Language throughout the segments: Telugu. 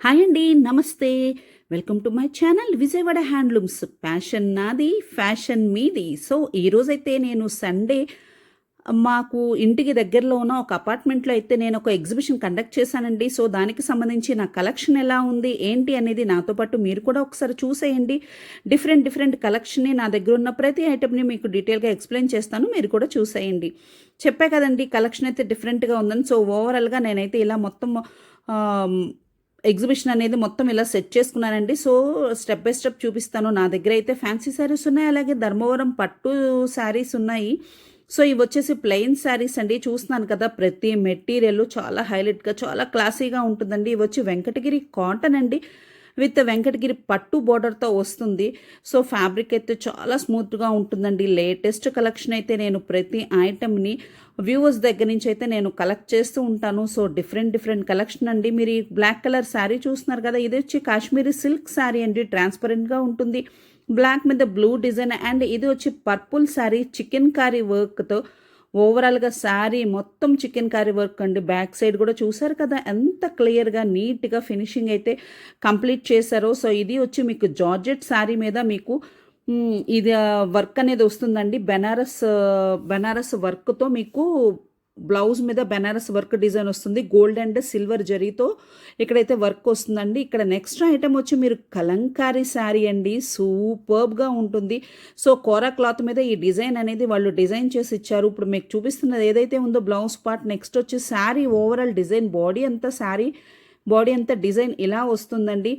హాయ్ అండి. నమస్తే. Welcome to my channel Vijayawada handlooms. Passion నాది, ఫ్యాషన్ మీది. సో, ఈరోజైతే నేను సండే మాకు ఇంటికి దగ్గరలో ఉన్న ఒక అపార్ట్మెంట్‌లో అయితే నేను ఒక ఎగ్జిబిషన్ కండక్ట్ చేశానండి. సో, దానికి సంబంధించి నా కలెక్షన్ ఎలా ఉంది, ఏంటి అనేది నాతో పాటు మీరు కూడా ఒకసారి చూసేయండి. డిఫరెంట్ డిఫరెంట్ కలెక్షన్‌ని నా దగ్గర ఉన్న ప్రతి ఐటెమ్‌ని మీకు డీటెయిల్‌గా ఎక్స్‌ప్లెయిన్ చేస్తాను. మీరు కూడా చూసేయండి. చెప్పా కదండీ కలెక్షన్ అయితే డిఫరెంట్‌గా ఉందని. సో, ఓవరాల్‌గా నేనైతే ఇలా మొత్తం ఆహ్ ఎగ్జిబిషన్ అనేది మొత్తం ఇలా సెట్ చేసుకున్నానండి. సో, స్టెప్ బై స్టెప్ చూపిస్తాను. నా దగ్గర అయితే ఫ్యాన్సీ శారీస్ ఉన్నాయి. అలాగే ధర్మవరం పట్టు శారీస్ ఉన్నాయి. సో, ఇవొచ్చేసి ప్లెయిన్ శారీస్ అండి. చూస్తున్నాను కదా! ప్రతి మెటీరియల్ చాలా హైలైట్‌గా, చాలా క్లాసీగా ఉంటుందండి. ఇవొచ్చి వెంకటగిరి కాటన్ అండి. విత్ వెంకటగిరి పట్టు బోర్డర్‌తో వస్తుంది. సో, ఫ్యాబ్రిక్ అయితే చాలా స్మూత్‌గా ఉంటుందండి. లేటెస్ట్ కలెక్షన్ అయితే నేను ప్రతి ఐటెమ్‌ని వ్యూవర్స్ దగ్గర నుంచి అయితే నేను కలెక్ట్ చేస్తూ ఉంటాను. సో, డిఫరెంట్ డిఫరెంట్ కలెక్షన్ అండి. మీరు ఈ బ్లాక్ కలర్ శారీ చూస్తున్నారు కదా! ఇది వచ్చి కాశ్మీరీ సిల్క్ శారీ అండి. ట్రాన్స్పరెంట్‌గా ఉంటుంది. బ్లాక్ మీద బ్లూ డిజైన్ అండ్ ఇది వచ్చి పర్పుల్ శారీ చికెన్ కారీ వర్క్‌తో ఓవరాల్‌గా శారీ మొత్తం చికెన్ కారీ వర్క్ అండి. బ్యాక్ సైడ్ కూడా చూసారు కదా! ఎంత క్లియర్‌గా, నీట్‌గా ఫినిషింగ్ అయితే కంప్లీట్ చేశారో. సో, ఇది వచ్చి మీకు జార్జెట్ శారీ మీద మీకు ఇది వర్క్ అనేది వస్తుందండి. బెనారస్ వర్క్‌తో మీకు బ్లౌజ్ మీద బెనారస్ వర్క్ డిజైన్ వస్తుంది. గోల్డ్ అండ్ సిల్వర్ జరీతో ఇక్కడైతే వర్క్ వస్తుందండి. ఇక్కడ నెక్స్ట్ ఐటమ్ వచ్చి మీరు కలంకారీ శారీ అండి. సూపర్బ్‌గా ఉంటుంది. సో, కోరా క్లాత్ మీద ఈ డిజైన్ అనేది వాళ్ళు డిజైన్ చేసి ఇచ్చారు. ఇప్పుడు మీకు చూపిస్తున్నది ఏదైతే ఉందో బ్లౌజ్ పార్ట్, నెక్స్ట్ వచ్చి శారీ ఓవరాల్ డిజైన్ బాడీ అంతా డిజైన్ ఇలా వస్తుందండి.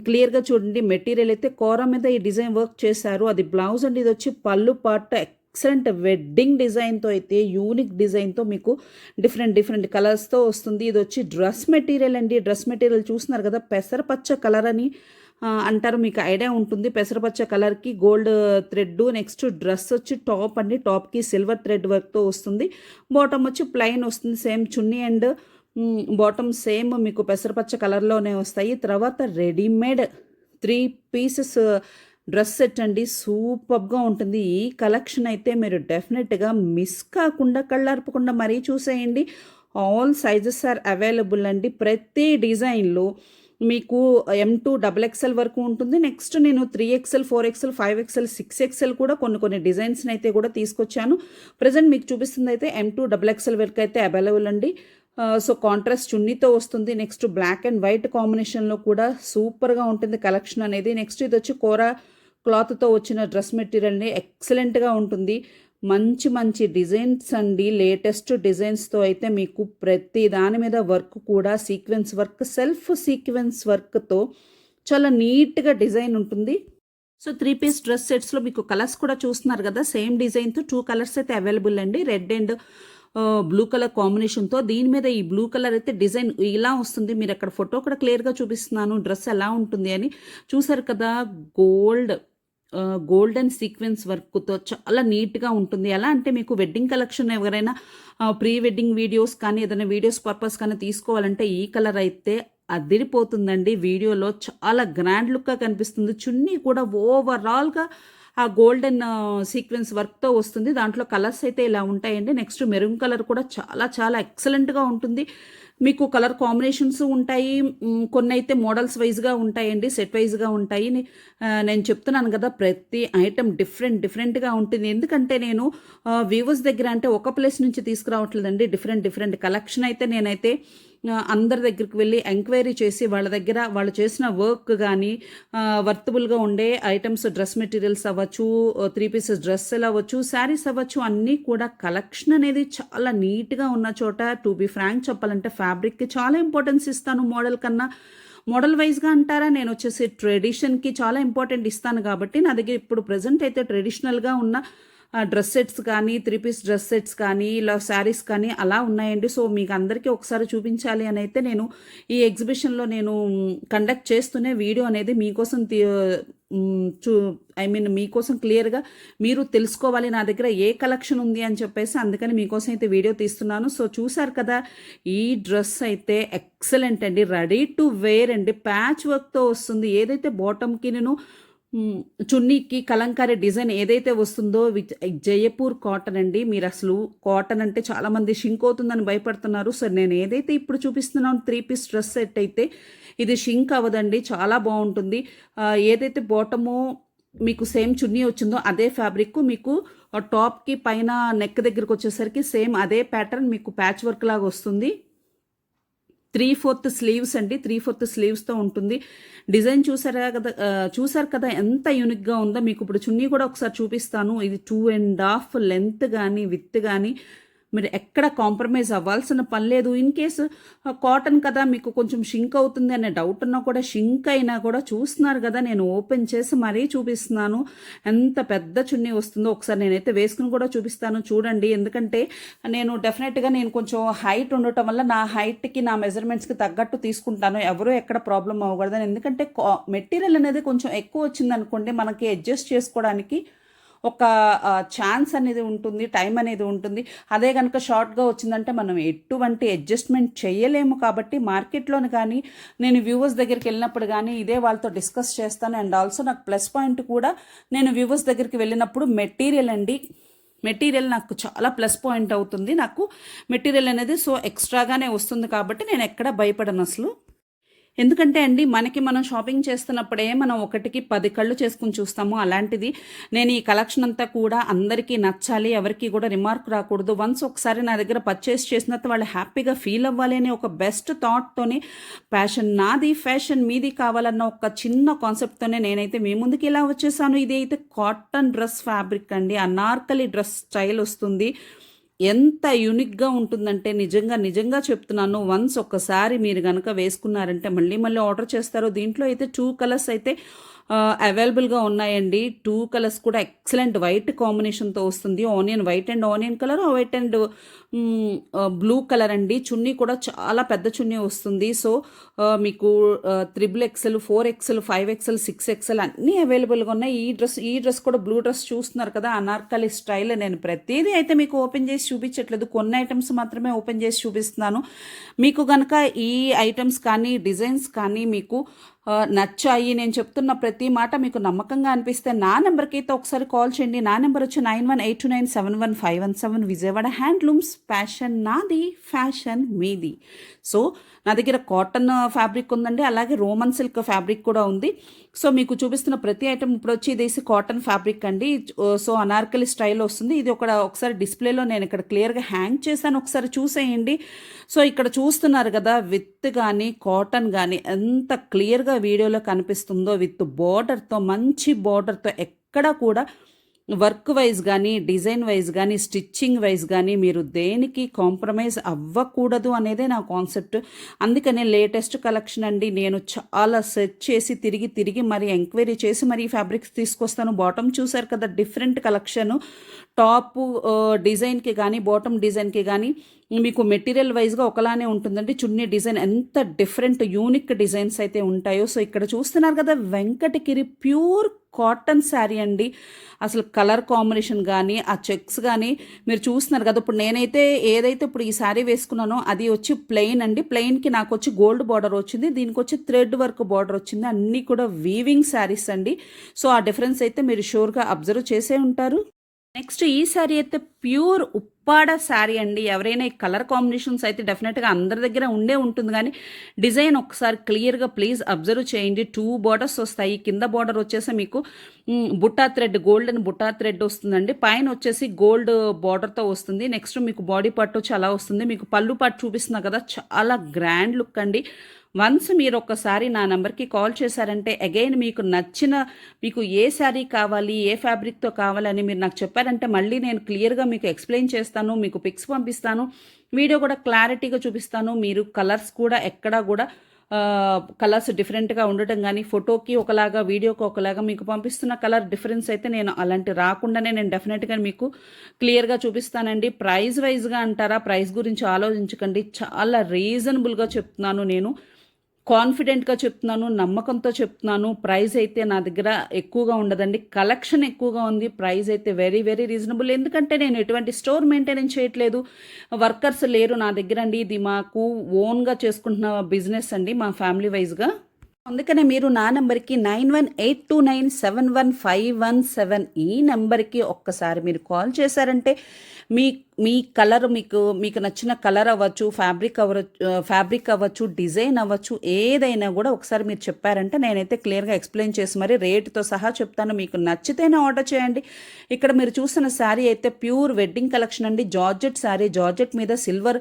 క్లియర్‌గా చూడండి. మెటీరియల్ అయితే కోరా మీద ఈ డిజైన్ వర్క్ చేశారు. అది బ్లౌజ్ అండి. ఇది వచ్చి పళ్ళు పార్ట్ ఎక్సలెంట్ వెడ్డింగ్ డిజైన్‌తో అయితే యూనిక్ డిజైన్‌తో మీకు డిఫరెంట్ డిఫరెంట్ కలర్స్‌తో వస్తుంది. ఇది వచ్చి డ్రెస్ మెటీరియల్ అండి. డ్రెస్ మెటీరియల్ చూస్తున్నారు కదా! పెసరపచ్చ కలర్ అని అంటారు. మీకు ఐడియా ఉంటుంది. పెసరపచ్చ కలర్‌కి గోల్డ్ థ్రెడ్, నెక్స్ట్ డ్రెస్ వచ్చి టాప్ అండి. టాప్‌కి సిల్వర్ థ్రెడ్ వర్క్‌తో వస్తుంది. బాటమ్ వచ్చి ప్లెయిన్ వస్తుంది. Same chunni and bottom same మీకు పెసరపచ్చ కలర్‌లోనే వస్తాయి. తర్వాత రెడీమేడ్ 3 పీసెస్ డ్రెస్ సెట్ అండి. సూపర్బ్‌గా ఉంటుంది. ఈ కలెక్షన్ అయితే మీరు డెఫినెట్‌గా మిస్ కాకుండా, కళ్ళార్పకుండా మరీ చూసేయండి. ఆల్ సైజెస్ ఆర్ అవైలబుల్ అండి. ప్రతి డిజైన్‌లో మీకు M2 డబుల్ ఎక్స్ఎల్ వరకు ఉంటుంది. నెక్స్ట్ నేను 3XL, 4XL, 5XL, 6XL కూడా కొన్ని డిజైన్స్‌ని అయితే కూడా తీసుకొచ్చాను. ప్రెజెంట్ మీకు చూపిస్తుంది అయితే M2 డబుల్ ఎక్స్ఎల్ వరకు అయితే అవైలబుల్ అండి. సో, కాంట్రాస్ట్ చున్నీతో వస్తుంది. నెక్స్ట్ బ్లాక్ అండ్ వైట్ కాంబినేషన్‌లో కూడా సూపర్‌గా ఉంటుంది కలెక్షన్ అనేది. నెక్స్ట్ ఇది వచ్చి కోరా క్లాత్‌తో వచ్చిన డ్రెస్ మెటీరియల్‌ని ఎక్సలెంట్‌గా ఉంటుంది. మంచి మంచి డిజైన్స్ అండి. లేటెస్ట్ డిజైన్స్‌తో అయితే మీకు ప్రతి దాని మీద వర్క్ కూడా సీక్వెన్స్ వర్క్, సెల్ఫ్ సీక్వెన్స్ వర్క్‌తో చాలా నీట్‌గా డిజైన్ ఉంటుంది. సో, 3 పీస్ డ్రెస్ సెట్స్‌లో మీకు కలర్స్ కూడా చూస్తున్నారు కదా! సేమ్ డిజైన్‌తో 2 కలర్స్ అయితే అవైలబుల్ అండి. రెడ్ అండ్ బ్లూ కలర్ కాంబినేషన్‌తో దీని మీద ఈ బ్లూ కలర్ అయితే డిజైన్ ఇలా వస్తుంది. మీరు అక్కడ ఫోటో కూడా క్లియర్‌గా చూపిస్తున్నాను. డ్రెస్ ఎలా ఉంటుంది అని. చూసారు కదా! గోల్డెన్ సీక్వెన్స్ వర్క్‌తో చాలా నీట్‌గా ఉంటుంది. ఎలా అంటే మీకు వెడ్డింగ్ కలెక్షన్ ఎవరైనా ప్రీ వెడ్డింగ్ వీడియోస్ కానీ, ఏదైనా వీడియోస్ పర్పస్ కానీ తీసుకోవాలంటే ఈ కలర్ అయితే అదిరిపోతుందండి. వీడియోలో చాలా గ్రాండ్ లుక్‌గా కనిపిస్తుంది. చున్నీ కూడా ఓవరాల్‌గా ఆ గోల్డెన్ సీక్వెన్స్ వర్క్‌తో వస్తుంది. దాంట్లో కలర్స్ అయితే ఇలా ఉంటాయండి. నెక్స్ట్ మెరూన్ కలర్ కూడా చాలా చాలా ఎక్సలెంట్‌గా ఉంటుంది. మీకు కలర్ కాంబినేషన్స్ ఉంటాయి. కొన్నైతే మోడల్స్ వైస్‌గా ఉంటాయండి. సెట్ వైస్‌గా ఉంటాయి. నేను చెప్తున్నాను కదా! ప్రతి ఐటెమ్ డిఫరెంట్‌గా ఉంటుంది. ఎందుకంటే నేను వ్యూవర్స్ దగ్గర అంటే ఒక ప్లేస్ నుంచి తీసుకురావట్లేదండి. డిఫరెంట్ కలెక్షన్ అయితే నేనైతే అందరి దగ్గరికి వెళ్ళి ఎంక్వైరీ చేసి వాళ్ళ దగ్గర వాళ్ళు చేసిన వర్క్ గానీ, వర్తబుల్‌గా ఉండే ఐటెమ్స్ డ్రెస్ మెటీరియల్స్ అవ్వచ్చు, 3 పీసెస్ డ్రెస్సులు అవ్వచ్చు, శారీస్ అవ్వచ్చు, అన్నీ కూడా కలెక్షన్ అనేది చాలా నీట్‌గా ఉన్న చోట టు బీ ఫ్రాంక్ చెప్పాలంటే ఫ్యాబ్రిక్‌కి చాలా ఇంపార్టెన్స్ ఇస్తాను మోడల్ కన్నా. మోడల్ వైస్‌గా అంటారా, నేనొచ్చేసి ట్రెడిషన్‌కి చాలా ఇంపార్టెంట్ ఇస్తాను కాబట్టి నా దగ్గర ఇప్పుడు ప్రెజెంట్ అయితే ట్రెడిషనల్‌గా ఉన్న డ్రెస్ సెట్స్ కానీ, 3 పీస్ డ్రెస్ సెట్స్ కానీ, ఇలా శారీస్ కానీ అలా ఉన్నాయండి. సో, మీకు అందరికీ ఒకసారి చూపించాలి అని అయితే నేను ఈ ఎగ్జిబిషన్‌లో నేను కండక్ట్ చేస్తూనే వీడియో అనేది మీకోసం మీకోసం క్లియర్‌గా మీరు తెలుసుకోవాలి నా దగ్గర ఏ కలెక్షన్ ఉంది అని చెప్పేసి అందుకని మీకోసం అయితే వీడియో తీస్తున్నాను. సో, చూసారు కదా! ఈ డ్రెస్ అయితే ఎక్సలెంట్ అండి. రెడీ టు వేర్ అండి. ప్యాచ్ వర్క్‌తో వస్తుంది. ఏదైతే బాటమ్‌కి నేను హ్మ్. చున్నీకి కలంకారీ డిజైన్ ఏదైతే వస్తుందో జయపూర్ కాటన్ అండి. మీరసలు కాటన్ అంటే చాలామంది షింక్ అవుతుందని భయపడుతున్నారు. సో, నేను ఏదైతే ఇప్పుడు చూపిస్తున్నానో 3 పీస్ డ్రెస్ సెట్ అయితే ఇది షింక్ అవ్వదండి. చాలా బావుంటుంది. ఏదైతే బాటము మీకు సేమ్ చున్నీ వచ్చిందో అదే ఫ్యాబ్రిక్ మీకు టాప్‌కి పైన నెక్ దగ్గరకొచ్చేసరికి సేమ్ అదే ప్యాటర్న్ మీకు ప్యాచ్ వర్క్ లాగా వస్తుంది. 3/4 స్లీవ్స్ అండి. 3/4 స్లీవ్స్‌తో ఉంటుంది. డిజైన్ చూసారు కదా ఎంత యూనిక్‌గా ఉందో. మీకు ఇప్పుడు చున్నీ కూడా ఒకసారి చూపిస్తాను. ఇది 2 ½ లెంత్ గాని, విడ్త్ గాని మీరు ఎక్కడ కాంప్రమైజ్ అవ్వాల్సిన పని లేదు. ఇన్ కేస్ కాటన్ కదా మీకు కొంచెం షింక్ అవుతుంది అనే డౌట్ ఉన్నా కూడా, షింక్ అయినా కూడా చూస్తున్నారు కదా నేను ఓపెన్ చేసి మరీ చూపిస్తున్నాను. ఎంత పెద్ద చున్నీ వస్తుందో ఒకసారి నేనైతే వేసుకుని కూడా చూపిస్తాను చూడండి. ఎందుకంటే నేను కొంచెం హైట్ ఉండటం వల్ల నా హైట్‌కి నా మెజర్మెంట్స్‌కి తగ్గట్టు తీసుకుంటాను. ఎవరు ఎక్కడ ప్రాబ్లమ్ అవ్వకూడదని. ఎందుకంటే మెటీరియల్ అనేది కొంచెం ఎక్కువ వచ్చిందనుకోండి మనకి అడ్జస్ట్ చేసుకోవడానికి ఒక ఛాన్స్ అనేది ఉంటుంది. టైం అనేది ఉంటుంది. అదే గనుక షార్ట్‌గా వచ్చిందంటే మనం ఎటువంటి అడ్జస్ట్‌మెంట్ చేయలేము. కాబట్టి మార్కెట్‌లోని కానీ, నేను వ్యూవర్స్ దగ్గరికెళ్ళినప్పుడు గానీ, ఇదే వాళ్ళతో డిస్కస్ చేస్తాను. అండ్ ఆల్సో నాకు ప్లస్ పాయింట్ కూడా నేను వ్యూవర్స్ దగ్గరికి వెళ్ళినప్పుడు మెటీరియల్ అండి. మెటీరియల్ నాకు చాలా ప్లస్ పాయింట్ అవుతుంది. నాకు మెటీరియల్ అనేది సో ఎక్స్‌ట్రాగానే వస్తుంది కాబట్టి నేనెక్కడ భయపడనసలు. ఎందుకంటే అండి మనం షాపింగ్ చేస్తున్నప్పుడే మనం ఒకటికి 10 కళ్ళు చేసుకొని చూస్తాము. అలాంటిది నేను ఈ కలెక్షన్ అంతా కూడా అందరికీ నచ్చాలి, ఎవరికీ కూడా రిమార్క్ రాకూడదు. వన్స్ ఒకసారి నా దగ్గర పర్చేస్ చేసిన తర్వాత వాళ్ళు హ్యాపీగా ఫీల్ అవ్వాలి అనే ఒక బెస్ట్ థాట్‌తోని ప్యాషన్ నాది, ఫ్యాషన్ మీది కావాలన్న ఒక చిన్న కాన్సెప్ట్‌తోనే నేనైతే మీ ముందుకి ఇలా వచ్చేసాను. ఇది అయితే కాటన్ డ్రెస్ ఫ్యాబ్రిక్ అండి. అనార్కలి డ్రెస్ స్టైల్ వస్తుంది. ఎంత యూనిక్‌గా ఉంటుందంటే నిజంగా చెప్తున్నాను. వన్స్ ఒక్కసారి మీరు గనక వేసుకున్నారంటే మళ్ళీ ఆర్డర్ చేస్తారు. దీంట్లో అయితే 2 కలర్స్ అయితే అవైలబుల్‌గా ఉన్నాయండి. 2 కలర్స్ కూడా ఎక్సలెంట్ వైట్ కాంబినేషన్‌తో వస్తుంది. White and onion colour, white and blue colour అండి. చున్నీ కూడా చాలా పెద్ద చున్నీ వస్తుంది. సో, మీకు 3XL, 4XL, 5XL, 6XL అన్నీ అవైలబుల్‌గా ఉన్నాయి. ఈ డ్రెస్ కూడా బ్లూ డ్రెస్ చూస్తున్నారు కదా! అనార్కలి స్టైల్. నేను ప్రతీదీ అయితే మీకు ఓపెన్ చేసి చూపించట్లేదు. కొన్ని ఐటమ్స్ మాత్రమే ఓపెన్ చేసి చూపిస్తున్నాను. మీకు గనక ఈ ఐటమ్స్ కానీ, డిజైన్స్ కానీ మీకు నచ్చాయి, నేను చెప్తున్న ప్రతి మాట మీకు నమ్మకంగా అనిపిస్తే నా నెంబర్కి అయితే ఒకసారి కాల్ చేయండి. నా నెంబర్ వచ్చి 9182971517 విజయవాడ హ్యాండ్లూమ్స్. ప్యాషన్ నాది, ఫ్యాషన్ మీది. సో, నా దగ్గర కాటన్ ఫ్యాబ్రిక్ ఉందండి. అలాగే రోమన్ సిల్క్ ఫ్యాబ్రిక్ కూడా ఉంది. సో, మీకు చూపిస్తున్న ప్రతి ఐటమ్ ఇప్పుడు వచ్చి ఇదేసి కాటన్ ఫ్యాబ్రిక్ అండి. సో, అనార్కలి స్టైల్ వస్తుంది. ఇది ఒకసారి డిస్ప్లేలో నేను ఇక్కడ క్లియర్గా హ్యాంగ్ చేశాను. ఒకసారి చూసేయండి. సో, ఇక్కడ చూస్తున్నారు కదా విత్ కానీ, కాటన్ కానీ ఎంత క్లియర్గా వీడియోలో కనిపిస్తుందో. విత్ బోర్డర్తో, మంచి బోర్డర్తో, ఎక్కడ కూడా వర్క్ వైజ్ కానీ, డిజైన్ వైజ్ కానీ, స్టిచ్చింగ్ వైజ్ కానీ మీరు దేనికి కాంప్రమైజ్ అవ్వకూడదు అనేదే నా కాన్సెప్ట్. అందుకనే లేటెస్ట్ కలెక్షన్ అండి. నేను చాలా సెర్చ్ చేసి తిరిగి మరి ఎంక్వైరీ చేసి మరి ఫ్యాబ్రిక్స్ తీసుకొస్తాను. బాటమ్ చూసారు కదా డిఫరెంట్ కలెక్షను. టాప్ డిజైన్కి కానీ, బాటమ్ డిజైన్కి కానీ మీకు మెటీరియల్ వైజ్గా ఒకలానే ఉంటుందండి. చున్నీ డిజైన్ ఎంత డిఫరెంట్ యూనిక్ డిజైన్స్ అయితే ఉంటాయో. సో, ఇక్కడ చూస్తున్నారు కదా వెంకటగిరి ప్యూర్ కాటన్ శారీ అండి. అసలు కలర్ కాంబినేషన్ కానీ, ఆ చెక్స్ కానీ మీరు చూస్తున్నారు కదా. ఇప్పుడు నేనైతే ఏదైతే ఇప్పుడు ఈ శారీ వేసుకున్నానో అది వచ్చి ప్లెయిన్ అండి. ప్లెయిన్కి నాకు వచ్చి గోల్డ్ బార్డర్ వచ్చింది. దీనికి వచ్చి థ్రెడ్ వర్క్ బార్డర్ వచ్చింది. అన్నీ కూడా వీవింగ్ శారీస్ అండి. సో, ఆ డిఫరెన్స్ అయితే మీరు షూర్గా అబ్జర్వ్ చేసే ఉంటారు. నెక్స్ట్ ఈ శారీ అయితే ప్యూర్ ఉప్పాడ శారీ అండి. ఎవరైనా ఈ కలర్ కాంబినేషన్స్ అయితే డెఫినెట్గా అందరి దగ్గర ఉంటుంది. కానీ డిజైన్ ఒకసారి క్లియర్గా ప్లీజ్ అబ్జర్వ్ చేయండి. 2 బార్డర్స్ వస్తాయి. కింద బార్డర్ వచ్చేసి మీకు Butta thread, golden Butta thread వస్తుందండి. పైన వచ్చేసి గోల్డ్ బార్డర్తో వస్తుంది. నెక్స్ట్ మీకు బాడీ పార్ట్ వచ్చి అలా వస్తుంది. మీకు పళ్ళు పార్ట్ చూపిస్తున్నా కదా, చాలా గ్రాండ్ లుక్ అండి. వన్స్ మీరు ఒక్కసారి నా నెంబర్కి కాల్ చేశారంటే అగైన్ మీకు ఏ శారీ కావాలి, ఏ ఫ్యాబ్రిక్తో కావాలని మీరు నాకు చెప్పారంటే మళ్ళీ నేను క్లియర్గా మీకు ఎక్స్ప్లెయిన్ చేస్తాను. మీకు పిక్స్ పంపిస్తాను. వీడియో కూడా క్లారిటీగా చూపిస్తాను. మీరు కలర్స్ కూడా ఎక్కడా కూడా కలర్స్ డిఫరెంట్గా ఉండటం కానీ, ఫోటోకి ఒకలాగా, వీడియోకి ఒకలాగా మీకు పంపిస్తున్న కలర్ డిఫరెన్స్ అయితే నేను అలాంటి రాకుండానే నేను డెఫినెట్గా మీకు క్లియర్గా చూపిస్తానండి. ప్రైస్ వైజ్గా అంటారా, ప్రైస్ గురించి ఆలోచించకండి. చాలా రీజనబుల్గా చెప్తున్నాను. నేను కాన్ఫిడెంట్గా చెప్తున్నాను, నమ్మకంతో చెప్తున్నాను. ప్రైస్ అయితే నా దగ్గర ఎక్కువగా ఉండదండి. కలెక్షన్ ఎక్కువగా ఉంది. ప్రైస్ అయితే వెరీ వెరీ రీజనబుల్. ఎందుకంటే నేను ఎటువంటి స్టోర్ మెయింటెనెన్స్ చేయట్లేదు. వర్కర్స్ లేరు నా దగ్గర అండి. ఇది మాకు ఓన్గా చేసుకుంటున్న బిజినెస్ అండి, మా ఫ్యామిలీ వైజ్గా. అందుకనే మీరు నా నెంబర్‌కి 9182971517 ఈ నెంబర్‌కి ఒక్కసారి మీరు కాల్ చేశారంటే మీ మీ కలర్ మీకు నచ్చిన కలర్ అవ్వచ్చు, ఫ్యాబ్రిక్ అవ్వచ్చు, డిజైన్ అవ్వచ్చు, ఏదైనా కూడా ఒకసారి మీరు చెప్పారంటే నేనైతే క్లియర్‌గా ఎక్స్‌ప్లెయిన్ చేసి మరి రేట్‌తో సహా చెప్తాను. మీకు నచ్చితేనే ఆర్డర్ చేయండి. ఇక్కడ మీరు చూస్తున్న శారీ అయితే ప్యూర్ వెడ్డింగ్ కలెక్షన్ అండి. జార్జెట్ శారీ, జార్జెట్ మీద సిల్వర్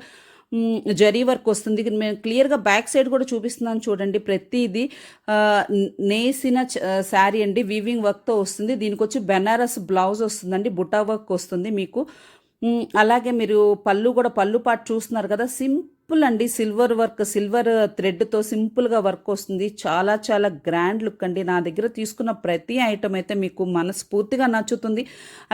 జరీ వర్క్ వస్తుంది. నేను క్లియర్‌గా బ్యాక్ సైడ్ కూడా చూపిస్తున్నాను చూడండి. ప్రతిదీ నేసిన శారీ అండి. వీవింగ్ వర్క్‌తో వస్తుంది. దీనికొచ్చి బెనారస్ బ్లౌజ్ వస్తుందండి. బుటా వర్క్ వస్తుంది మీకు. అలాగే మీరు పళ్ళు పార్ట్ చూస్తున్నారు కదా, సింపుల్ అండి. సిల్వర్ థ్రెడ్‌తో సింపుల్‌గా వర్క్ వస్తుంది. చాలా చాలా గ్రాండ్ లుక్ అండి. నా దగ్గర తీసుకున్న ప్రతి ఐటమ్ అయితే మీకు మనస్ఫూర్తిగా నచ్చుతుంది.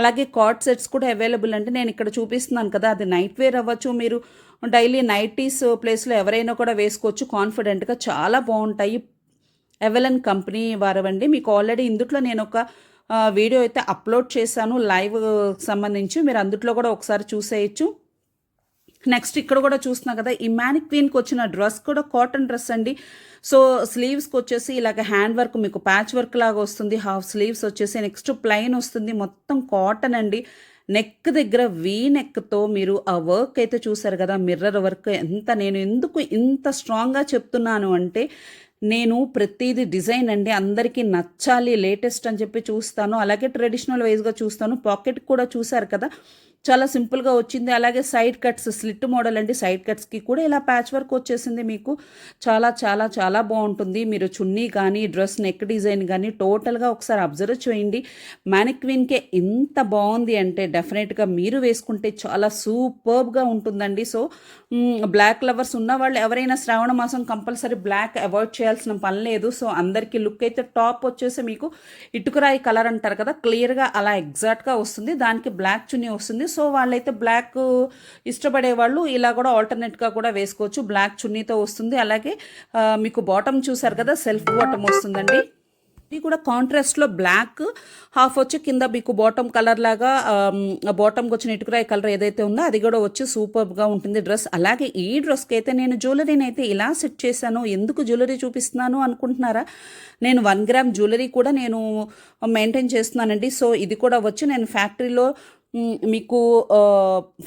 అలాగే కార్డ్ సెట్స్ కూడా అవైలబుల్ అండి. నేను ఇక్కడ చూపిస్తున్నాను కదా, అది నైట్ వేర్ అవ్వచ్చు, మీరు డైలీ నైటీస్ ప్లేస్లో ఎవరైనా కూడా వేసుకోవచ్చు కాన్ఫిడెంట్గా. చాలా బాగుంటాయి. ఎవెలన్ కంపెనీ వారవండి. మీకు ఆల్రెడీ ఇందుట్లో నేను ఒక వీడియో అయితే అప్లోడ్ చేశాను లైవ్ సంబంధించి. మీరు అందుట్లో కూడా ఒకసారి చూసేయచ్చు. నెక్స్ట్ ఇక్కడ కూడా చూస్తున్నా కదా, ఈ మ్యానిక్వీన్కి వచ్చిన డ్రెస్ కూడా కాటన్ డ్రెస్ అండి. సో స్లీవ్స్కి వచ్చేసి ఇలాగ హ్యాండ్ వర్క్, మీకు ప్యాచ్ వర్క్ లాగా వస్తుంది. హాఫ్ స్లీవ్స్ వచ్చేసి నెక్స్ట్ ప్లెయిన్ వస్తుంది. మొత్తం కాటన్ అండి. నెక్ దగ్గర వీ నెక్తో మీరు ఆ వర్క్ అయితే చూసారు కదా, మిర్రర్ వర్క్. నేను ఎందుకు ఇంత స్ట్రాంగ్గా చెప్తున్నాను అంటే, నేను ప్రతిదీ డిజైన్ అండి అందరికీ నచ్చాలి, లేటెస్ట్ అని చెప్పి చూస్తాను. అలాగే ట్రెడిషనల్ వైజ్గా చూస్తాను. పాకెట్ కూడా చూసారు కదా, చాలా సింపుల్గా వచ్చింది. అలాగే సైడ్ కట్స్, స్లిట్ మోడల్ అండి. సైడ్ కట్స్కి కూడా ఇలా ప్యాచ్ వర్క్ వచ్చేసింది మీకు. చాలా చాలా చాలా బాగుంటుంది. మీరు చున్నీ కానీ, డ్రెస్ నెక్ డిజైన్ కానీ టోటల్గా ఒకసారి అబ్జర్వ్ చేయండి. మ్యానిక్వీన్కే ఇంత బాగుంది అంటే డెఫినెట్గా మీరు వేసుకుంటే చాలా సూపర్బ్గా ఉంటుందండి. సో బ్లాక్ లవర్స్ ఉన్న వాళ్ళు ఎవరైనా శ్రావణ మాసం కంపల్సరీ బ్లాక్ అవాయిడ్ చేయాల్సిన పని లేదు. సో అందరికీ లుక్ అయితే టాప్ వచ్చేసి మీకు ఇటుకరాయి కలర్ అంటారు కదా, క్లియర్గా అలా ఎగ్జాక్ట్గా వస్తుంది. దానికి బ్లాక్ చున్నీ వస్తుంది. సో వాళ్ళైతే బ్లాక్ ఇష్టపడే వాళ్ళు ఇలా కూడా ఆల్టర్నేట్గా కూడా వేసుకోవచ్చు. బ్లాక్ చున్నీతో వస్తుంది. అలాగే మీకు బాటమ్ చూసారు కదా, సెల్ఫ్ బాటమ్ వస్తుందండి. ఇది కూడా కాంట్రాస్ట్లో బ్లాక్ హాఫ్ వచ్చి కింద మీకు బాటమ్ కలర్ లాగా, బాటమ్కి వచ్చిన ఇటుకరాయి కలర్ ఏదైతే ఉందో అది కూడా వచ్చి సూపర్గా ఉంటుంది డ్రెస్. అలాగే ఈ డ్రెస్కి అయితే నేను జ్యువెలరీని అయితే ఇలా సెట్ చేశాను. ఎందుకు జ్యువెలరీ చూపిస్తున్నాను అనుకుంటున్నారా? నేను 1 గ్రామ్ జ్యువెలరీ కూడా నేను మెయింటైన్ చేస్తున్నానండి. సో ఇది కూడా వచ్చి నేను ఫ్యాక్టరీలో మీకు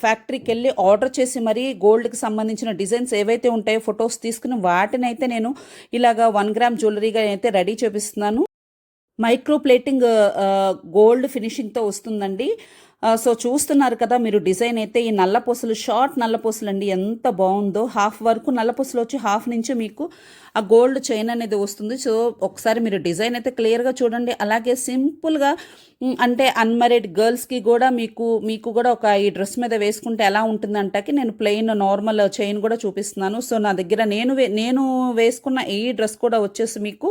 ఫ్యాక్టరీకి వెళ్ళి ఆర్డర్ చేసి మరీ గోల్డ్కి సంబంధించిన డిజైన్స్ ఏవైతే ఉంటాయో ఫొటోస్ తీసుకుని వాటిని అయితే నేను ఇలాగా 1 గ్రామ్ జ్యువెలరీగా అయితే రెడీ చేపిస్తున్నాను. మైక్రో ప్లేటింగ్ గోల్డ్ ఫినిషింగ్తో వస్తుందండి. సో చూస్తున్నారు కదా మీరు డిజైన్ అయితే. ఈ నల్లపూసలు, షార్ట్ నల్లపూసలు అండి, ఎంత బాగుందో. హాఫ్ వరకు నల్లపూసలు వచ్చి హాఫ్ నుంచి మీకు ఆ గోల్డ్ చైన్ అనేది వస్తుంది. సో ఒకసారి మీరు డిజైన్ అయితే క్లియర్గా చూడండి. అలాగే సింపుల్గా అంటే అన్మ్యారీడ్ గర్ల్స్కి కూడా మీకు కూడా ఒక ఈ డ్రెస్ మీద వేసుకుంటే ఎలా ఉంటుంది అంటాకి నేను ప్లెయిన్ నార్మల్ చైన్ కూడా చూపిస్తున్నాను. సో నా దగ్గర నేను వేసుకున్న ఈ డ్రెస్ కూడా వచ్చేసి మీకు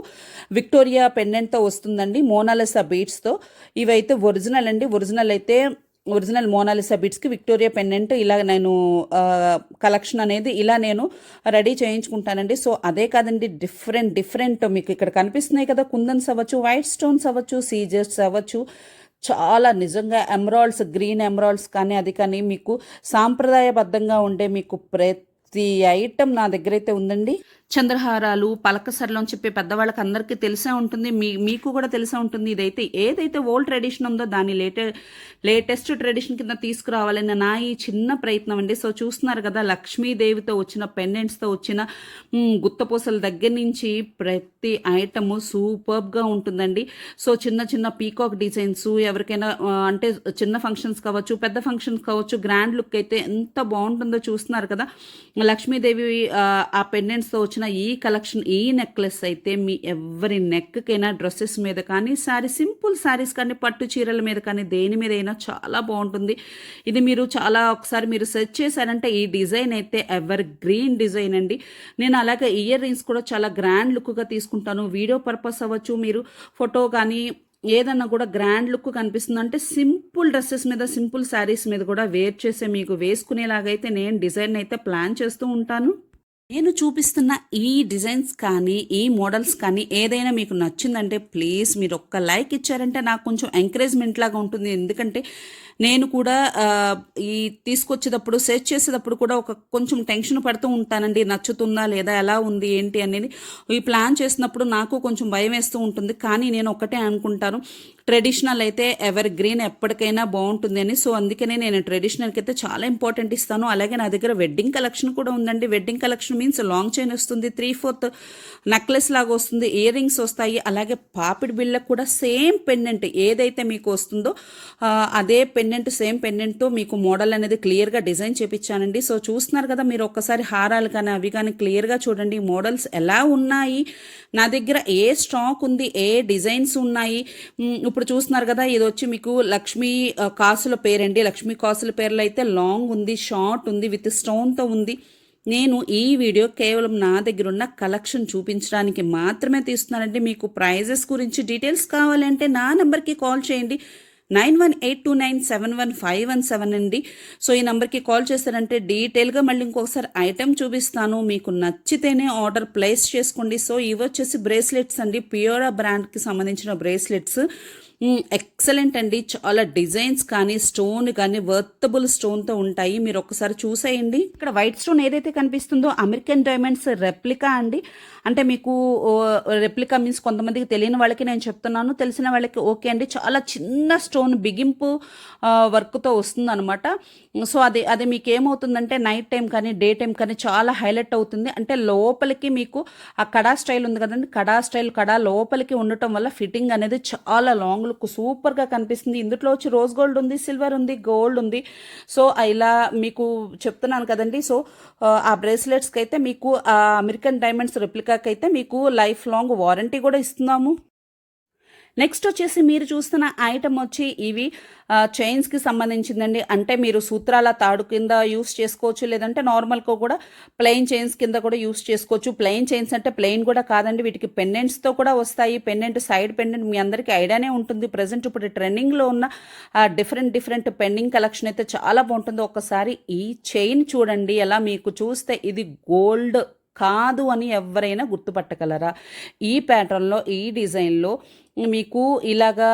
విక్టోరియా పెండెంట్తో వస్తుందండి, మోనాలిసా బీడ్స్తో. ఇవైతే ఒరిజినల్ అండి. ఒరిజినల్ మోనాలిసా బీడ్స్కి విక్టోరియా పెండెంట్ ఇలా నేను కలెక్షన్ అనేది ఇలా నేను రెడీ చేయించుకుంటానండి. సో అదే కాదండి, డిఫరెంట్ మీకు ఇక్కడ కనిపిస్తున్నాయి కదా, కుందన్స్ అవ్వచ్చు, వైట్ స్టోన్స్ అవ్వచ్చు, సీజర్స్ అవ్వచ్చు, చాలా నిజంగా ఎమరాల్డ్స్, గ్రీన్ ఎమరాల్డ్స్ కానీ అది కానీ మీకు సాంప్రదాయబద్ధంగా ఉండే మీకు ప్రతి ఐటమ్ నా దగ్గర అయితే ఉందండి. చంద్రహారాలు, పలకసరలు అని చెప్పి పెద్దవాళ్ళకి అందరికీ తెలిసే ఉంటుంది. మీకు కూడా తెలిసే ఉంటుంది. ఏదైతే ఓల్డ్ ట్రెడిషన్ ఉందో దాన్ని లేటెస్ట్ ట్రెడిషన్ కింద తీసుకురావాలని నా ఈ చిన్న ప్రయత్నం అండి. సో చూస్తున్నారు కదా, లక్ష్మీదేవితో వచ్చిన పెండెంట్స్తో వచ్చిన గుత్తపూసల దగ్గర నుంచి ప్రతి ఐటము సూపర్బ్గా ఉంటుందండి. సో చిన్న పీకాక్ డిజైన్స్ ఎవరికైనా అంటే చిన్న ఫంక్షన్స్ కావచ్చు, పెద్ద ఫంక్షన్స్ కావచ్చు, గ్రాండ్ లుక్ అయితే ఎంత బాగుంటుందో చూస్తున్నారు కదా. లక్ష్మీదేవి ఆ పెండెంట్స్తో వచ్చిన ఈ కలెక్షన్, ఈ నెక్లెస్ అయితే మీ ఎవరి నెక్కైనా డ్రెస్సెస్ మీద కానీ, సింపుల్ శారీస్ కానీ, పట్టు చీరల మీద కానీ, దేని మీద అయినా చాలా బాగుంటుంది. ఇది మీరు ఒకసారి మీరు సెర్చ్ చేశారంటే ఈ డిజైన్ అయితే ఎవర్ గ్రీన్ డిజైన్ అండి. నేను అలాగే ఇయర్ రింగ్స్ కూడా చాలా గ్రాండ్ లుక్గా తీసుకుంటాను. వీడియో పర్పస్ అవ్వచ్చు, మీరు ఫోటో కానీ ఏదన్నా కూడా గ్రాండ్ లుక్ కనిపిస్తుంది అంటే సింపుల్ డ్రెస్సెస్ మీద, సింపుల్ శారీస్ మీద కూడా వేర్ చేసే మీకు వేసుకునేలాగైతే నేను డిజైన్ అయితే ప్లాన్ చేస్తూ ఉంటాను. నేను చూపిస్తున్న ఈ డిజైన్స్ కానీ, ఈ మోడల్స్ కానీ ఏదైనా మీకు నచ్చిందంటే ప్లీజ్ మీరు ఒక్క లైక్ ఇచ్చారంటే నాకు కొంచెం ఎంకరేజ్మెంట్ లాగా ఉంటుంది. ఎందుకంటే నేను కూడా ఈ తీసుకొచ్చేటప్పుడు సెర్చ్ చేసేటప్పుడు కూడా ఒక కొంచెం టెన్షన్ పడుతూ ఉంటానండి. నచ్చుతుందా లేదా, ఎలా ఉంది ఏంటి అనేది. ఈ ప్లాన్ చేసినప్పుడు నాకు కొంచెం భయం వేస్తూ ఉంటుంది. కానీ నేను ఒకటే అనుకుంటాను, ట్రెడిషనల్ అయితే ఎవర్ గ్రీన్ ఎప్పటికైనా బాగుంటుంది అని. సో అందుకనే నేను ట్రెడిషనల్కి అయితే చాలా ఇంపార్టెంట్ ఇస్తాను. అలాగే నా దగ్గర వెడ్డింగ్ కలెక్షన్ కూడా ఉందండి. Wedding collection means long chain వస్తుంది, 3/4 నెక్లెస్ లాగా వస్తుంది, ఇయర్ రింగ్స్ వస్తాయి. అలాగే పాపిడి బిళ్ళకు కూడా సేమ్ పెండెంట్ ఏదైతే మీకు వస్తుందో అదే పెండెంట్, సేమ్ పెండెంట్తో మీకు మోడల్ అనేది క్లియర్గా డిజైన్ చేపించానండి. సో చూస్తున్నారు కదా మీరు, ఒక్కసారి హారాలు కానీ అవి కానీ క్లియర్గా చూడండి. మోడల్స్ ఎలా ఉన్నాయి, నా దగ్గర ఏ స్టాక్ ఉంది, ఏ డిజైన్స్ ఉన్నాయి. ఇప్పుడు చూస్తున్నారు కదా, ఇది వచ్చి మీకు లక్ష్మీ కాసుల పేరండి. లక్ష్మీ కాసుల పేర్లో అయితే లాంగ్ ఉంది, షార్ట్ ఉంది, విత్ స్టోన్తో ఉంది. నేను ఈ వీడియో కేవలం నా దగ్గర ఉన్న కలెక్షన్ చూపించడానికి మాత్రమే తీస్తున్నానండి. మీకు ప్రైజెస్ గురించి డీటెయిల్స్ కావాలంటే నా నెంబర్కి కాల్ చేయండి, 9182971517 అండి. సో ఈ నెంబర్కి కాల్ చేస్తారంటే డీటెయిల్గా మళ్ళీ ఇంకొకసారి ఐటెం చూపిస్తాను. మీకు నచ్చితేనే ఆర్డర్ ప్లేస్ చేసుకోండి. సో ఇవి వచ్చేసి బ్రేస్లెట్స్ అండి, పియోరా బ్రాండ్కి సంబంధించిన బ్రేస్లెట్స్. ఎక్సలెంట్ అండి. చాలా డిజైన్స్ కానీ స్టోన్ కానీ వర్తబుల్ స్టోన్తో ఉంటాయి. మీరు ఒకసారి చూసేయండి. ఇక్కడ వైట్ స్టోన్ ఏదైతే కనిపిస్తుందో అమెరికన్ డైమండ్స్ రెప్లికా అండి. అంటే మీకు రెప్లికా మీన్స్ కొంతమందికి తెలియని వాళ్ళకి నేను చెప్తున్నాను, తెలిసిన వాళ్ళకి ఓకే అండి. చాలా చిన్న స్టోన్ బిగింపు వర్క్తో వస్తుంది అనమాట. సో అది మీకు ఏమవుతుందంటే నైట్ టైం కానీ డే టైం కానీ చాలా హైలైట్ అవుతుంది. అంటే లోపలికి మీకు ఆ కడా స్టైల్ ఉంది కదండి, కడా స్టైల్ కడా లోపలికి ఉండటం వల్ల ఫిట్టింగ్ అనేది చాలా లాంగ్ లుక్ సూపర్గా కనిపిస్తుంది. ఇందులో వచ్చి రోజ్ గోల్డ్ ఉంది, సిల్వర్ ఉంది, గోల్డ్ ఉంది. సో ఇలా మీకు చెప్తున్నాను కదండి. సో ఆ బ్రేస్లెట్స్కి అయితే మీకు అమెరికన్ డైమండ్స్ రెప్లికాకి అయితే మీకు లైఫ్ లాంగ్ వారంటీ కూడా ఇస్తున్నాము. నెక్స్ట్ వచ్చేసి మీరు చూస్తున్న ఐటమ్ వచ్చి ఇవి చైన్స్కి సంబంధించిందండి. అంటే మీరు సూత్రాల తాడు కింద యూస్ చేసుకోవచ్చు, లేదంటే నార్మల్గా కూడా ప్లెయిన్ చైన్స్ కింద కూడా యూస్ చేసుకోవచ్చు. ప్లెయిన్ చైన్స్ అంటే ప్లెయిన్ కూడా కాదండి, వీటికి పెండెంట్స్తో కూడా వస్తాయి. పెండెంట్, సైడ్ పెండెంట్ మీ అందరికీ ఐడియానే ఉంటుంది. ప్రజెంట్ ఇప్పుడు ట్రెండింగ్లో ఉన్న డిఫరెంట్ పెండింగ్ కలెక్షన్ అయితే చాలా బాగుంటుంది. ఒక్కసారి ఈ చైన్ చూడండి, ఎలా మీకు చూస్తే ఇది గోల్డ్ కాదు అని ఎవరైనా గుర్తుపట్టగలరా? ఈ ప్యాటర్న్లో, ఈ డిజైన్లో మీకు ఇలాగా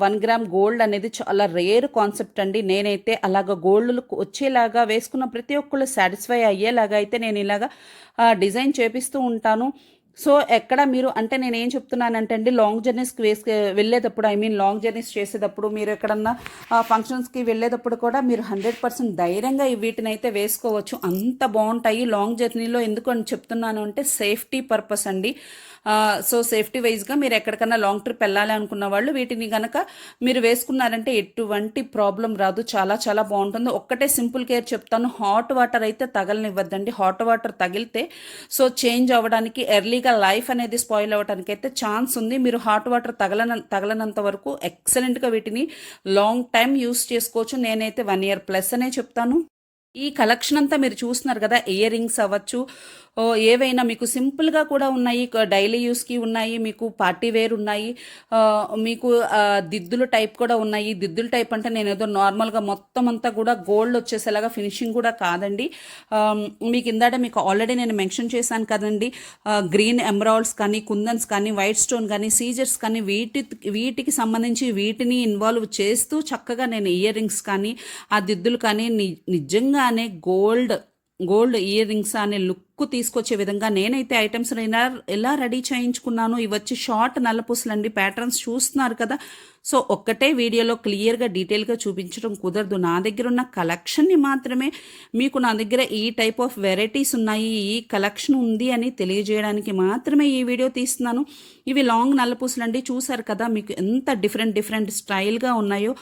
1 గ్రామ్ గోల్డ్ అనేది చాలా రేర్ కాన్సెప్ట్ అండి. నేనైతే అలాగ గోల్డ్ వచ్చేలాగా వేసుకున్న ప్రతి ఒక్కళ్ళు సాటిస్ఫై అయ్యేలాగా అయితే నేను ఇలాగా డిజైన్ చేపిస్తూ ఉంటాను. సో ఎక్కడ మీరు అంటే నేనేం చెప్తున్నానంటే అండి, లాంగ్ జర్నీస్కి వెళ్ళేటప్పుడు, లాంగ్ జర్నీస్ చేసేటప్పుడు, మీరు ఎక్కడన్నా ఫంక్షన్స్కి వెళ్ళేటప్పుడు కూడా మీరు 100% ధైర్యంగా వీటిని అయితే వేసుకోవచ్చు. అంత బాగుంటాయి లాంగ్ జర్నీలో. ఎందుకు అని చెప్తున్నాను అంటే సేఫ్టీ పర్పస్ అండి. సో సేఫ్టీ వైజ్గా మీరు ఎక్కడికన్నా లాంగ్ ట్రిప్ వెళ్ళాలి అనుకున్న వాళ్ళు వీటిని కనుక మీరు వేసుకున్నారంటే ఎటువంటి ప్రాబ్లం రాదు. చాలా చాలా బాగుంటుంది. ఒక్కటే సింపుల్ కేర్ చెప్తాను, హాట్ వాటర్ అయితే తగలనివ్వద్దండి. హాట్ వాటర్ తగిలితే సో చేంజ్ అవ్వడానికి, ఎర్లీగా లైఫ్ అనేది స్పాయిల్ అవ్వడానికి అయితే ఛాన్స్ ఉంది. మీరు హాట్ వాటర్ తగలనంత వరకు ఎక్సలెంట్గా వీటిని లాంగ్ టైం యూస్ చేసుకోవచ్చు. నేనైతే 1 year ప్లస్ అనే చెప్తాను. ఈ కలెక్షన్ అంతా మీరు చూస్తున్నారు కదా, ఇయర్ రింగ్స్ అవ్వచ్చు, ఏవైనా మీకు సింపుల్గా కూడా ఉన్నాయి, డైలీ యూస్కి ఉన్నాయి, మీకు పార్టీ వేర్ ఉన్నాయి, మీకు దిద్దులు టైప్ కూడా ఉన్నాయి. దిద్దులు టైప్ అంటే నేను ఏదో నార్మల్గా మొత్తం అంతా కూడా గోల్డ్ వచ్చేసేలాగా ఫినిషింగ్ కూడా కాదండి. మీకు ఇందాక మీకు ఆల్రెడీ నేను మెన్షన్ చేశాను కదండి, గ్రీన్ ఎమరాల్డ్స్ కానీ, కుందన్స్ కానీ, వైట్ స్టోన్ కానీ, సీజర్స్ కానీ, వీటికి సంబంధించి వీటిని ఇన్వాల్వ్ చేస్తూ చక్కగా నేను ఇయర్ రింగ్స్ కానీ, ఆ దిద్దులు కానీ నిజంగానే గోల్డ్ ఇయర్ రింగ్స్ అనే లుక్ తీసుకొచ్చే విధంగా నేనైతే ఐటమ్స్ ఎలా రెడీ చేయించుకున్నాను. ఇవి వచ్చి షార్ట్ నల్లపూసలండి. ప్యాటర్న్స్ చూస్తున్నారు కదా. సో ఒక్కటే వీడియోలో క్లియర్గా డీటెయిల్గా చూపించడం కుదరదు. నా దగ్గర ఉన్న కలెక్షన్ని మాత్రమే మీకు నా దగ్గర ఈ టైప్ ఆఫ్ వెరైటీస్ ఉన్నాయి, ఈ కలెక్షన్ ఉంది అని తెలియజేయడానికి మాత్రమే ఈ వీడియో తీస్తున్నాను. ఇవి లాంగ్ నల్లపూసలండి. చూసారు కదా మీకు ఎంత డిఫరెంట్ స్టైల్గా ఉన్నాయో.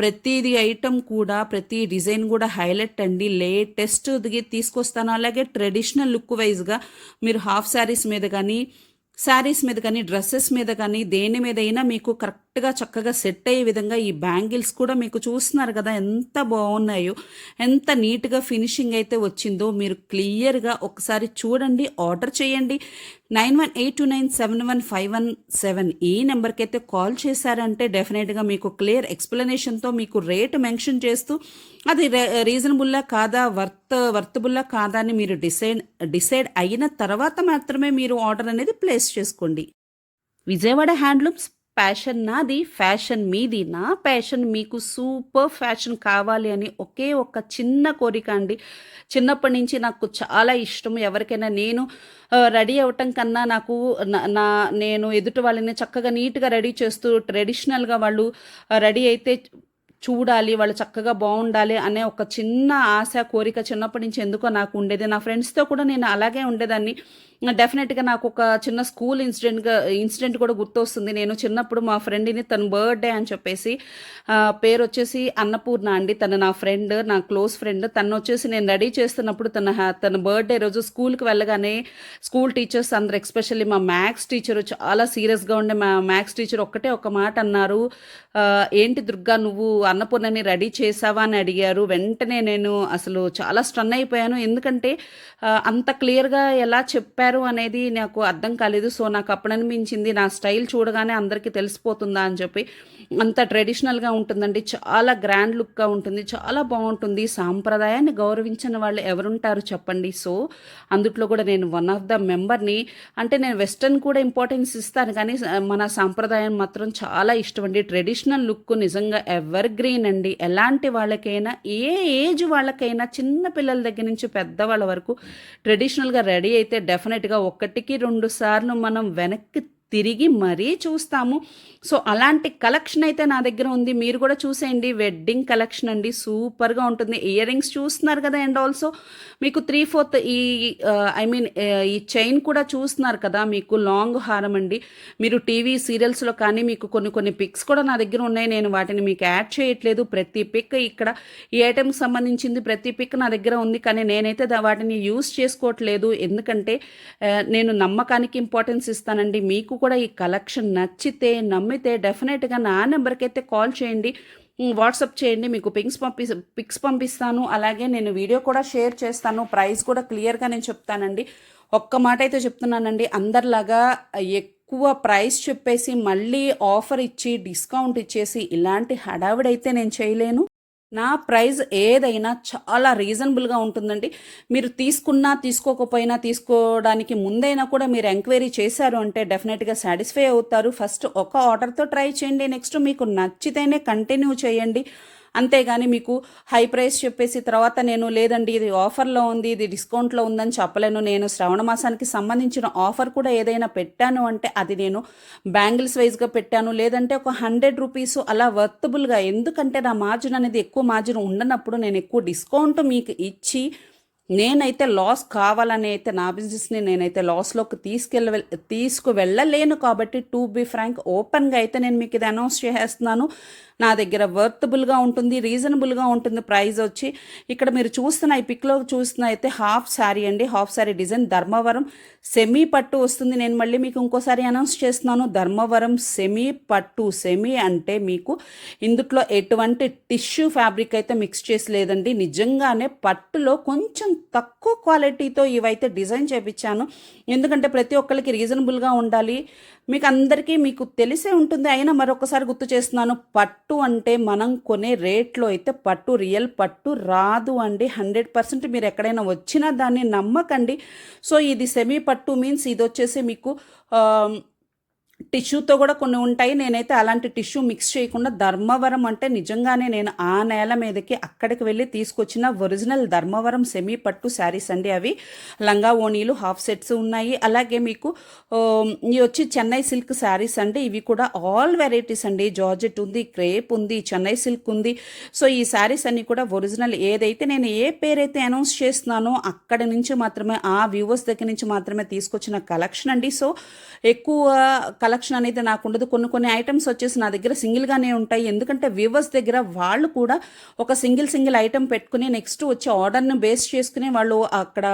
ప్రతిది ఐటమ్ కూడా, ప్రతి డిజైన్ కూడా హైలైట్ అండి. లేటెస్ట్ తీసుకొస్తాను. అలాగే ట్రెడిషనల్ లుక్ వైజ్గా మీరు హాఫ్ శారీస్ మీద కానీ డ్రెస్సెస్ మీద కానీ దేని మీద అయినా మీకు కరెక్ట్గా చక్కగా సెట్ అయ్యే విధంగా ఈ బ్యాంగిల్స్ కూడా మీకు చూస్తున్నారు కదా ఎంత బాగున్నాయో, ఎంత నీట్గా ఫినిషింగ్ అయితే వచ్చిందో. మీరు క్లియర్గా ఒకసారి చూడండి, ఆర్డర్ చేయండి. 9182971517 ఈ నెంబర్కి అయితే కాల్ చేశారంటే డెఫినెట్గా మీకు క్లియర్ ఎక్స్ప్లెనేషన్తో మీకు రేటు మెన్షన్ చేస్తూ అది రీజనబుల్లా కాదా, వర్తబుల్లా కాదా అని మీరు డిసైడ్ అయిన తర్వాత మాత్రమే మీరు ఆర్డర్ అనేది ప్లేస్ చేసుకోండి. విజయవాడ హ్యాండ్లూమ్స్ ప్యాషన్ నాది, ఫ్యాషన్ మీది. నా ప్యాషన్ మీకు సూపర్ ఫ్యాషన్ కావాలి అని ఒకే ఒక్క చిన్న కోరిక అండి. చిన్నప్పటి నుంచి నాకు చాలా ఇష్టం. ఎవరికైనా నేను రెడీ అవ్వటం కన్నా నాకు న నా నేను ఎదుటి వాళ్ళని చక్కగా నీట్‌గా రెడీ చేస్తూ ట్రెడిషనల్‌గా వాళ్ళు రెడీ అయితే చూడాలి, వాళ్ళు చక్కగా బావుండాలి అనే ఒక చిన్న ఆశ, కోరిక చిన్నప్పటి నుంచి ఎందుకో నాకు ఉండేది. నా ఫ్రెండ్స్‌తో కూడా నేను అలాగే ఉండేదాన్ని. డెఫినెట్‌గా నాకొక చిన్న స్కూల్ ఇన్సిడెంట్ కూడా గుర్తొస్తుంది. నేను చిన్నప్పుడు మా ఫ్రెండ్‌ని తన బర్త్‌డే అని చెప్పేసి పేరొచ్చేసి అన్నపూర్ణ అండి. తను నా ఫ్రెండ్, నా క్లోజ్ ఫ్రెండ్. తనొచ్చేసి నేను రెడీ చేస్తున్నప్పుడు తన బర్త్‌డే రోజు స్కూల్‌కి వెళ్ళగానే స్కూల్ టీచర్స్ అందరూ ఎస్పెషల్లీ మా మ్యాథ్స్ టీచరు చాలా సీరియస్‌గా ఉండే మా మ్యాథ్స్ టీచర్ ఒక్కటే ఒక మాట అన్నారు. "ఏంటి దుర్గా నువ్వు అన్నపూర్ణని రెడీ చేశావా?" అని అడిగారు. వెంటనే నేను అసలు చాలా స్టన్ అయిపోయాను. ఎందుకంటే అంత క్లియర్‌గా ఎలా చెప్పారు అనేది నాకు అర్థం కాలేదు. సో, నాకు అప్పుడు అనిపించింది నా స్టైల్ చూడగానే అందరికీ తెలిసిపోతుందా అని చెప్పి. అంత ట్రెడిషనల్‌గా ఉంటుందండి. చాలా గ్రాండ్ లుక్‌గా ఉంటుంది. చాలా బావుంటుంది. సాంప్రదాయాన్ని గౌరవించని వాళ్ళు ఎవరుంటారు చెప్పండి. సో, అందుట్లో కూడా నేను వన్ ఆఫ్ ద మెంబర్‌ని. అంటే నేను వెస్టర్న్ కూడా ఇంపార్టెన్స్ ఇస్తాను కానీ మన సాంప్రదాయం మాత్రం చాలా ఇష్టమండి. ట్రెడిషనల్ లుక్ నిజంగా ఎవర్ గ్రీన్ అండి. ఎలాంటి వాళ్ళకైనా, ఏ ఏజ్ వాళ్ళకైనా, చిన్న పిల్లల దగ్గర నుంచి పెద్దవాళ్ళ వరకు ట్రెడిషనల్‌గా రెడీ అయితే డెఫినెట్‌గా 1కి 2 సార్లు మనం వెనక్కి తిరిగి మరీ చూస్తాము. సో, అలాంటి కలెక్షన్ అయితే నా దగ్గర ఉంది. మీరు కూడా చూసేయండి. వెడ్డింగ్ కలెక్షన్ అండి. సూపర్‌గా ఉంటుంది. ఇయర్ రింగ్స్ చూస్తున్నారు కదా! అండ్ ఆల్సో మీకు 3/4 ఈ చైన్ కూడా చూస్తున్నారు కదా! మీకు లాంగ్ హారం అండి. మీరు టీవీ సీరియల్స్‌లో కానీ మీకు కొన్ని పిక్స్ కూడా నా దగ్గర ఉన్నాయి. నేను వాటిని మీకు యాడ్ చేయట్లేదు. ప్రతి పిక్ ఇక్కడ ఈ ఐటెమ్‌కి సంబంధించింది ప్రతి పిక్ నా దగ్గర ఉంది. కానీ నేనైతే వాటిని యూజ్ చేసుకోవట్లేదు. ఎందుకంటే నేను నమ్మకానికి ఇంపార్టెన్స్ ఇస్తానండి. మీకు కూడా ఈ కలెక్షన్ నచ్చితే, నమ్మితే డెఫినెట్‌గా నా నెంబర్‌కైతే కాల్ చేయండి. వాట్సాప్ చేయండి. మీకు పిక్స్ పంపిస్తాను. అలాగే నేను వీడియో కూడా షేర్ చేస్తాను. ప్రైస్ కూడా క్లియర్‌గా నేను చెప్తానండి. ఒక్క మాట అయితే చెప్తున్నానండి. అందరిలాగా ఎక్కువ ప్రైస్ చెప్పేసి మళ్ళీ ఆఫర్ ఇచ్చి, డిస్కౌంట్ ఇచ్చేసి ఇలాంటి హడావిడైతే నేను చేయలేను. నా ప్రైస్ ఏదైనా చాలా రీజనబుల్‌గా ఉంటుందండి. మీరు తీసుకున్నా, తీసుకోకపోయినా, తీసుకోవడానికి ముందైనా కూడా మీరు ఎంక్వైరీ చేశారు అంటే డెఫినెట్‌గా సాటిస్ఫై అవుతారు. ఫస్ట్ ఒక ఆర్డర్‌తో ట్రై చేయండి. నెక్స్ట్ మీకు నచ్చితేనే కంటిన్యూ చేయండి. అంతేగాని మీకు హై ప్రైస్ చెప్పేసి తర్వాత నేను లేదండి ఇది ఆఫర్‌లో ఉంది, ఇది డిస్కౌంట్‌లో ఉందని చెప్పలేను. నేను శ్రావణ మాసానికి సంబంధించిన ఆఫర్ కూడా ఏదైనా పెట్టాను అంటే అది నేను బ్యాంగిల్స్ వైస్‌గా పెట్టాను. లేదంటే ఒక రూ. 100 అలా వర్తబుల్‌గా. ఎందుకంటే నా మార్జిన్ అనేది ఎక్కువ మార్జిన్ ఉండనప్పుడు నేను ఎక్కువ డిస్కౌంట్ మీకు ఇచ్చి నేనైతే లాస్ కావాలని అయితే నా బిజినెస్‌ని నేనైతే లాస్‌లోకి తీసుకువెళ్ళలేను కాబట్టి టు బీ ఫ్రాంక్ ఓపెన్‌గా అయితే నేను మీకు ఇది అనౌన్స్ చేసేస్తున్నాను. నా దగ్గర వర్తబుల్‌గా ఉంటుంది, రీజనబుల్‌గా ఉంటుంది ప్రైస్ వచ్చి. ఇక్కడ మీరు చూస్తున్న ఈ పిక్‌లో చూస్తున్న అయితే హాఫ్ శారీ అండి. Half sari design Dharmavaram semi పట్టు వస్తుంది. నేను మళ్ళీ మీకు ఇంకోసారి అనౌన్స్ చేస్తున్నాను. ధర్మవరం సెమీ పట్టు. సెమీ అంటే మీకు ఇందుట్లో ఎటువంటి టిష్యూ ఫ్యాబ్రిక్ అయితే మిక్స్ చేసి లేదండి. నిజంగానే పట్టులో కొంచెం తక్కువ క్వాలిటీతో ఇవైతే డిజైన్ చేపించాను. ఎందుకంటే ప్రతి ఒక్కరికి రీజనబుల్‌గా ఉండాలి. మీకు తెలిసే ఉంటుంది. అయినా మరొకసారి గుర్తు చేస్తున్నాను. పట్టు అంటే మనం కొనే రేట్లో అయితే రియల్ పట్టు రాదు అండి. 100% మీరు ఎక్కడైనా వచ్చినా దాన్ని నమ్మకండి. సో, ఇది సెమీ పట్టు మీన్స్ ఇది వచ్చేసి మీకు టిష్యూతో కూడా కొన్ని ఉంటాయి. నేనైతే అలాంటి టిష్యూ మిక్స్ చేయకుండా ధర్మవరం అంటే నిజంగానే నేను ఆ నేల మీదకి అక్కడికి వెళ్ళి తీసుకొచ్చిన ఒరిజినల్ ధర్మవరం సెమీ పట్టు శారీస్ అండి. అవి లంగా ఓణీలు హాఫ్ సెట్స్ ఉన్నాయి. అలాగే మీకు ఇవి వచ్చి చెన్నై సిల్క్ శారీస్ అండి. ఇవి కూడా ఆల్ వెరైటీస్ అండి. జార్జెట్ ఉంది, క్రేప్ ఉంది, చెన్నై సిల్క్ ఉంది. సో, ఈ శారీస్ అన్నీ కూడా ఒరిజినల్. ఏదైతే నేను ఏ పేరైతే అనౌన్స్ చేస్తున్నానో అక్కడి నుంచి మాత్రమే, ఆ వ్యూవర్స్ దగ్గర నుంచి మాత్రమే తీసుకొచ్చిన కలెక్షన్ అండి. సో, ఎక్కువ కలెక్షన్ అనేది నాకు ఉండదు. కొన్ని ఐటమ్స్ వచ్చేసి నా దగ్గర సింగిల్గానే ఉంటాయి. ఎందుకంటే వ్యూవర్స్ దగ్గర వాళ్ళు కూడా ఒక సింగిల్ ఐటమ్ పెట్టుకుని నెక్స్ట్ వచ్చే ఆర్డర్ని బేస్ చేసుకుని వాళ్ళు అక్కడ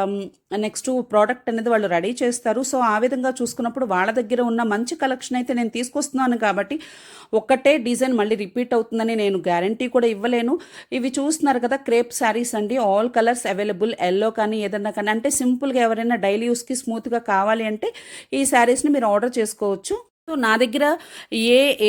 నెక్స్ట్ ప్రోడక్ట్ అనేది వాళ్ళు రెడీ చేస్తారు. సో, ఆ విధంగా చూసుకున్నప్పుడు వాళ్ళ దగ్గర ఉన్న మంచి కలెక్షన్ అయితే నేను తీసుకొస్తున్నాను కాబట్టి ఒకటే డిజైన్ మళ్ళీ రిపీట్ అవుతుందని నేను గ్యారంటీ కూడా ఇవ్వలేను. ఇవి చూస్తున్నారు కదా క్రేప్ శారీస్ అండి. All colours available. ఎల్లో కానీ ఏదన్నా కానీ అంటే సింపుల్గా ఎవరైనా డైలీ యూస్కి స్మూత్గా కావాలి అంటే ఈ శారీస్ని మీరు ఆర్డర్ చేసుకోవచ్చు. సో నా దగ్గర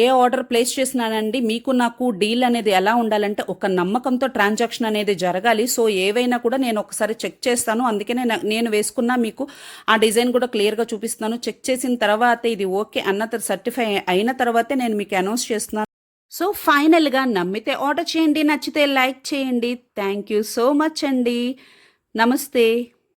ఏ ఆర్డర్ ప్లేస్ చేసినానండి మీకు నాకు డీల్ అనేది ఎలా ఉండాలంటే ఒక నమ్మకంతో ట్రాన్సాక్షన్ అనేది జరగాలి. సో ఏవైనా కూడా నేను ఒకసారి చెక్ చేస్తాను. అందుకనే నేను వేసుకున్న మీకు ఆ డిజైన్ కూడా క్లియర్గా చూపిస్తున్నాను. చెక్ చేసిన తర్వాత ఇది ఓకే అన్న సర్టిఫై అయిన తర్వాతే నేను మీకు అనౌన్స్ చేస్తున్నాను. సో ఫైనల్గా నమ్మితే ఆర్డర్ చేయండి, నచ్చితే లైక్ చేయండి. థ్యాంక్ యూ సో మచ్ అండి. నమస్తే.